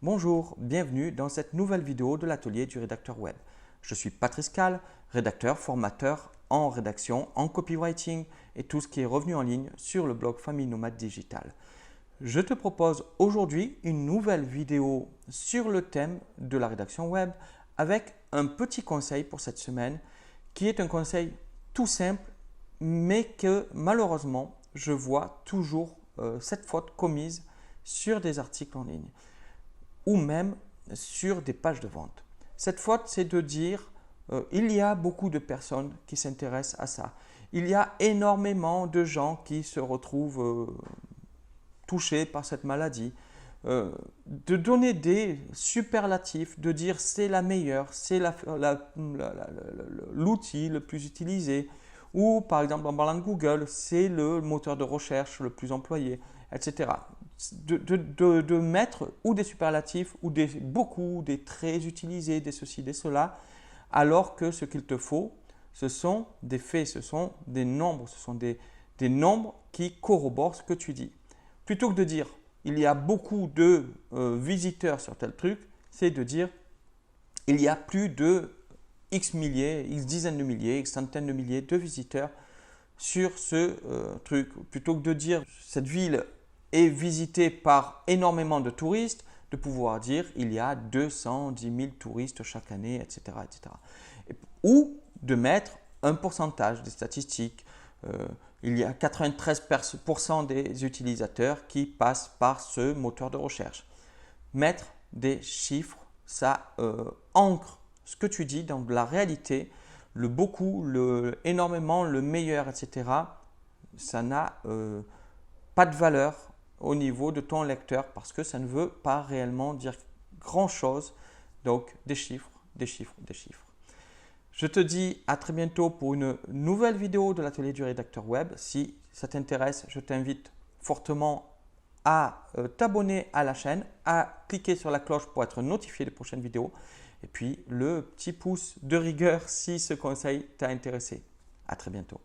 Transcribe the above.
Bonjour, bienvenue dans cette nouvelle vidéo de l'atelier du rédacteur web. Je suis Patrice Calle, rédacteur, formateur en rédaction, en copywriting et tout ce qui est revenu en ligne sur le blog Famille Nomade Digital. Je te propose aujourd'hui une nouvelle vidéo sur le thème de la rédaction web avec un petit conseil pour cette semaine qui est un conseil tout simple mais que malheureusement je vois toujours cette faute commise sur des articles en ligne ou même sur des pages de vente. Cette faute, c'est de dire il y a beaucoup de personnes qui s'intéressent à ça. Il y a énormément de gens qui se retrouvent touchés par cette maladie. De donner des superlatifs, de dire c'est la meilleure, c'est l'outil le plus utilisé, ou par exemple en parlant de Google, c'est le moteur de recherche le plus employé, etc. De mettre ou des superlatifs ou beaucoup, des très utilisés, des ceci, des cela, alors que ce qu'il te faut, ce sont des faits, ce sont des nombres, ce sont des nombres qui corroborent ce que tu dis. Plutôt que de dire il y a beaucoup de visiteurs sur tel truc, c'est de dire il y a plus de X milliers, X dizaines de milliers, X centaines de milliers de visiteurs sur ce truc. Plutôt que de dire cette ville est visitée par énormément de touristes, de pouvoir dire il y a 210 000 touristes chaque année, etc. etc. Ou de mettre un pourcentage des statistiques. Il y a 93% des utilisateurs qui passent par ce moteur de recherche. Mettre des chiffres, ça ancre ce que tu dis dans la réalité, le beaucoup, le énormément, le meilleur, etc. Ça n'a pas de valeur au niveau de ton lecteur parce que ça ne veut pas réellement dire grand-chose. Donc des chiffres, des chiffres, des chiffres. Je te dis à très bientôt pour une nouvelle vidéo de l'atelier du rédacteur web. Si ça t'intéresse, je t'invite fortement à t'abonner à la chaîne, à cliquer sur la cloche pour être notifié des prochaines vidéos et puis le petit pouce de rigueur si ce conseil t'a intéressé. À très bientôt.